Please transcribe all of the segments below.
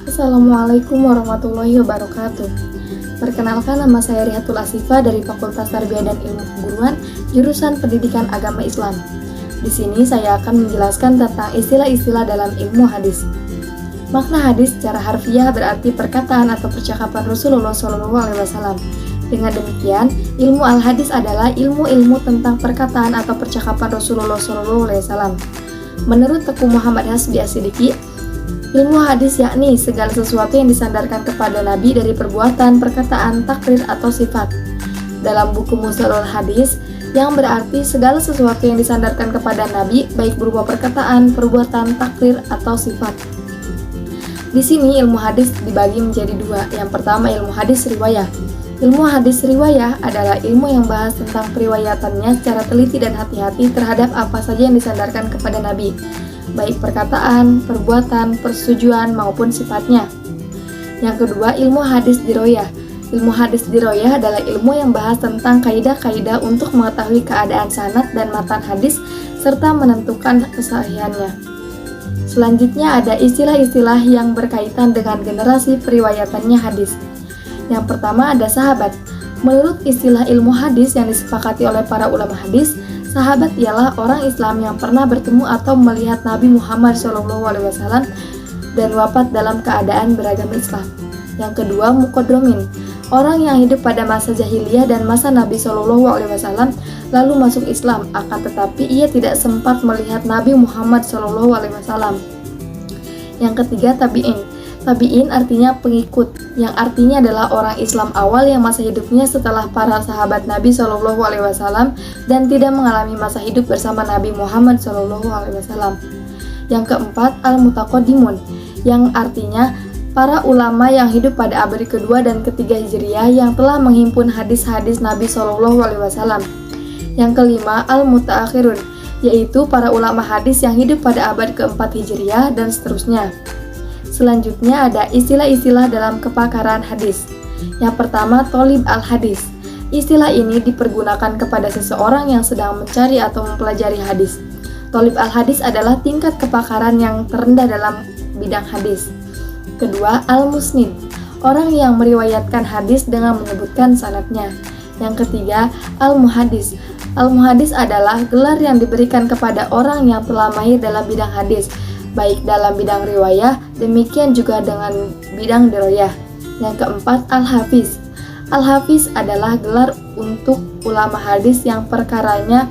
Assalamualaikum warahmatullahi wabarakatuh. Perkenalkan, nama saya Rihatul Asifah dari Fakultas Tarbiyah dan Ilmu Keguruan, jurusan Pendidikan Agama Islam. Di sini saya akan menjelaskan tentang istilah-istilah dalam ilmu hadis. Makna hadis secara harfiah berarti perkataan atau percakapan Rasulullah SAW. Dengan demikian, ilmu al-hadis adalah ilmu-ilmu tentang perkataan atau percakapan Rasulullah SAW. Menurut Teku Muhammad Hasbi As-Siddiqi, ilmu hadis yakni segala sesuatu yang disandarkan kepada Nabi dari perbuatan, perkataan, takrir, atau sifat. Dalam buku Mustalahul Hadis, yang berarti segala sesuatu yang disandarkan kepada Nabi, baik berupa perkataan, perbuatan, takrir, atau sifat. Di sini ilmu hadis dibagi menjadi dua. Yang pertama ilmu hadis riwayah. Ilmu hadis riwayah adalah ilmu yang bahas tentang periwayatannya secara teliti dan hati-hati terhadap apa saja yang disandarkan kepada Nabi, baik perkataan, perbuatan, persetujuan, maupun sifatnya. Yang kedua, ilmu hadis diroyah. Ilmu hadis diroyah adalah ilmu yang bahas tentang kaidah-kaidah untuk mengetahui keadaan sanad dan matan hadis serta menentukan kesahihannya. Selanjutnya ada istilah-istilah yang berkaitan dengan generasi periwayatannya hadis. Yang pertama ada sahabat. Menurut istilah ilmu hadis yang disepakati oleh para ulama hadis, sahabat ialah orang Islam yang pernah bertemu atau melihat Nabi Muhammad SAW dan wafat dalam keadaan beragama Islam. Yang kedua, muqaddamin, orang yang hidup pada masa jahiliyah dan masa Nabi SAW lalu masuk Islam, akan tetapi ia tidak sempat melihat Nabi Muhammad SAW. Yang ketiga, tabi'in. Tabi'in artinya pengikut, yang artinya adalah orang Islam awal yang masa hidupnya setelah para sahabat Nabi SAW dan tidak mengalami masa hidup bersama Nabi Muhammad SAW. Yang keempat, al-mutaqaddimun, yang artinya para ulama yang hidup pada abad kedua dan ketiga Hijriah yang telah menghimpun hadis-hadis Nabi SAW. Yang kelima, al-mutaakhirun, yaitu para ulama hadis yang hidup pada abad keempat Hijriah dan seterusnya. Selanjutnya ada istilah-istilah dalam kepakaran hadis. Yang pertama, tolib al-hadis. Istilah ini dipergunakan kepada seseorang yang sedang mencari atau mempelajari hadis. Tolib al-hadis adalah tingkat kepakaran yang terendah dalam bidang hadis. Kedua, al-musnid, orang yang meriwayatkan hadis dengan menyebutkan sanadnya. Yang ketiga, al-muhadis. Al-muhadis adalah gelar yang diberikan kepada orang yang telah mahir dalam bidang hadis, baik dalam bidang riwayah, demikian juga dengan bidang diroyah. Yang keempat, al-hafiz. Al-hafiz adalah gelar untuk ulama hadis yang perkaranya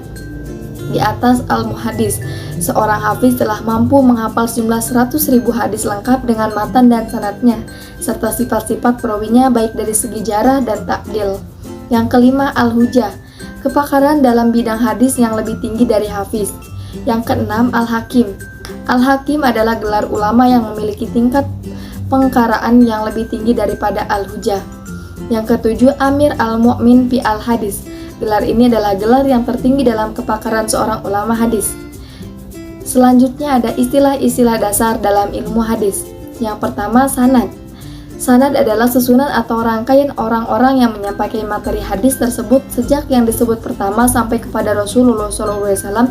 di atas al-muhadis. Seorang hafiz telah mampu menghafal jumlah 100.000 hadis lengkap dengan matan dan sanadnya, serta sifat-sifat perawinya baik dari segi jarah dan ta'dil. Yang kelima, al-hujah. Kepakaran dalam bidang hadis yang lebih tinggi dari hafiz. Yang keenam, al-hakim. Al-hakim adalah gelar ulama yang memiliki tingkat pengkaraan yang lebih tinggi daripada al-hujah. Yang ketujuh, amir al-mu'min fi al-hadis. Gelar ini adalah gelar yang tertinggi dalam kepakaran seorang ulama hadis. Selanjutnya ada istilah-istilah dasar dalam ilmu hadis. Yang pertama, sanad. Sanad adalah susunan atau rangkaian orang-orang yang menyampaikan materi hadis tersebut sejak yang disebut pertama sampai kepada Rasulullah SAW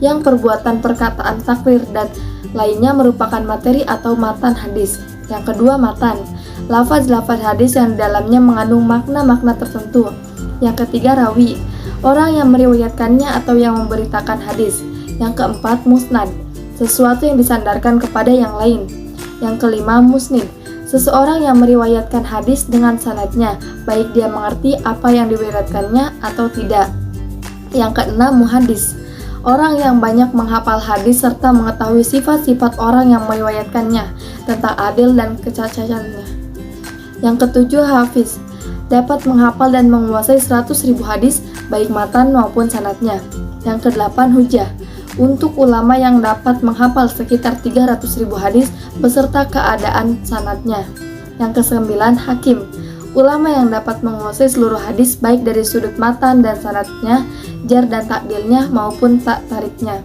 yang perbuatan, perkataan, takrir, dan lainnya merupakan materi atau matan hadis. Yang kedua, matan. Lafaz-lafaz hadis yang di dalamnya mengandung makna-makna tertentu. Yang ketiga, rawi. Orang yang meriwayatkannya atau yang memberitakan hadis. Yang keempat, musnad. Sesuatu yang disandarkan kepada yang lain. Yang kelima, musnid. Seseorang yang meriwayatkan hadis dengan sanadnya, baik dia mengerti apa yang diriwayatkannya atau tidak. Yang keenam, muhadis. Orang yang banyak menghafal hadis serta mengetahui sifat-sifat orang yang meriwayatkannya, tentang adil dan kecacatannya. Yang ketujuh, hafiz. Dapat menghafal dan menguasai 100.000 hadis, baik matan maupun sanadnya. Yang kedelapan, hujah. Untuk ulama yang dapat menghafal sekitar 300.000 hadis beserta keadaan sanadnya. Yang kesembilan, hakim. Ulama yang dapat menguasai seluruh hadis baik dari sudut matan dan sanadnya, jar dan takdilnya maupun tak tariknya.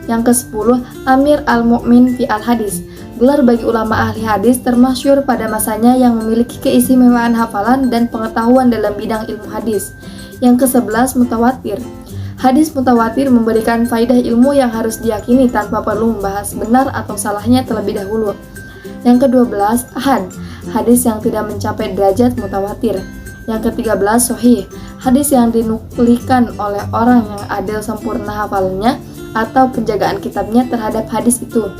Yang kesepuluh, amir al-mu'min fi al-hadis. Gelar bagi ulama ahli hadis termasyhur pada masanya yang memiliki keistimewaan hafalan dan pengetahuan dalam bidang ilmu hadis. Yang kesebelas, mutawatir. Hadis mutawatir memberikan faidah ilmu yang harus diyakini tanpa perlu membahas benar atau salahnya terlebih dahulu. Yang ke-12, ahad, hadis yang tidak mencapai derajat mutawatir. Yang ke-13, sahih, hadis yang dinuklikan oleh orang yang adil sempurna hafalannya atau penjagaan kitabnya terhadap hadis itu.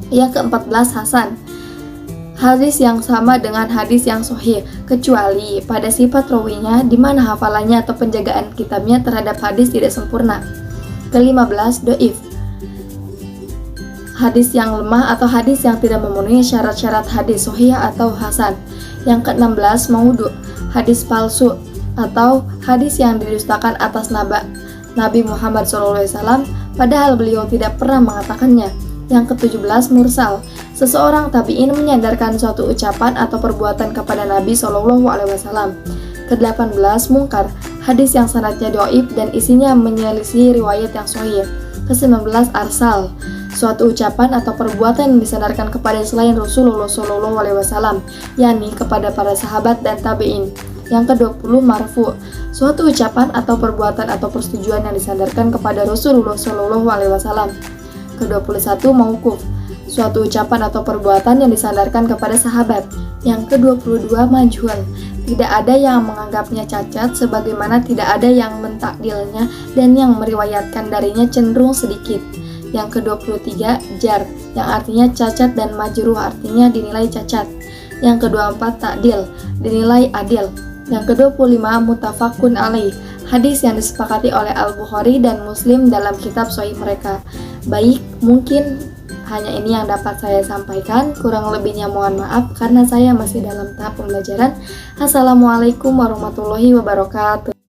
Yang ke-14, hasan, hadis yang sama dengan hadis yang sahih, kecuali pada sifat rawinya di mana hafalannya atau penjagaan kitabnya terhadap hadis tidak sempurna. Ke-15, doif, hadis yang lemah atau hadis yang tidak memenuhi syarat-syarat hadis sahih atau hasan. Yang ke-16, maudhu, hadis palsu atau hadis yang didustakan atas Nabi Muhammad SAW padahal beliau tidak pernah mengatakannya. Yang ke-17, mursal, seseorang tabi'in menyandarkan suatu ucapan atau perbuatan kepada Nabi SAW. Ke-18, mungkar, hadis yang sanadnya dhaif dan isinya menyelisihi riwayat yang sahih. Ke-19, arsal, suatu ucapan atau perbuatan yang disandarkan kepada selain Rasulullah SAW, yakni kepada para sahabat dan tabi'in. Yang ke-20, marfu, suatu ucapan atau perbuatan atau persetujuan yang disandarkan kepada Rasulullah SAW. Ke-21, mauquf, suatu ucapan atau perbuatan yang disandarkan kepada sahabat. Yang ke-22, majhul, tidak ada yang menganggapnya cacat sebagaimana tidak ada yang mentakdilnya dan yang meriwayatkan darinya cenderung sedikit. Yang ke-23, jar, yang artinya cacat, dan majruh artinya dinilai cacat. Yang ke-24, takdil, dinilai adil. Yang ke-25, mutafakun alaih, hadis yang disepakati oleh Al-Bukhari dan Muslim dalam kitab sahih mereka. Baik, mungkin hanya ini yang dapat saya sampaikan, kurang lebihnya mohon maaf karena saya masih dalam tahap pembelajaran. Assalamualaikum warahmatullahi wabarakatuh.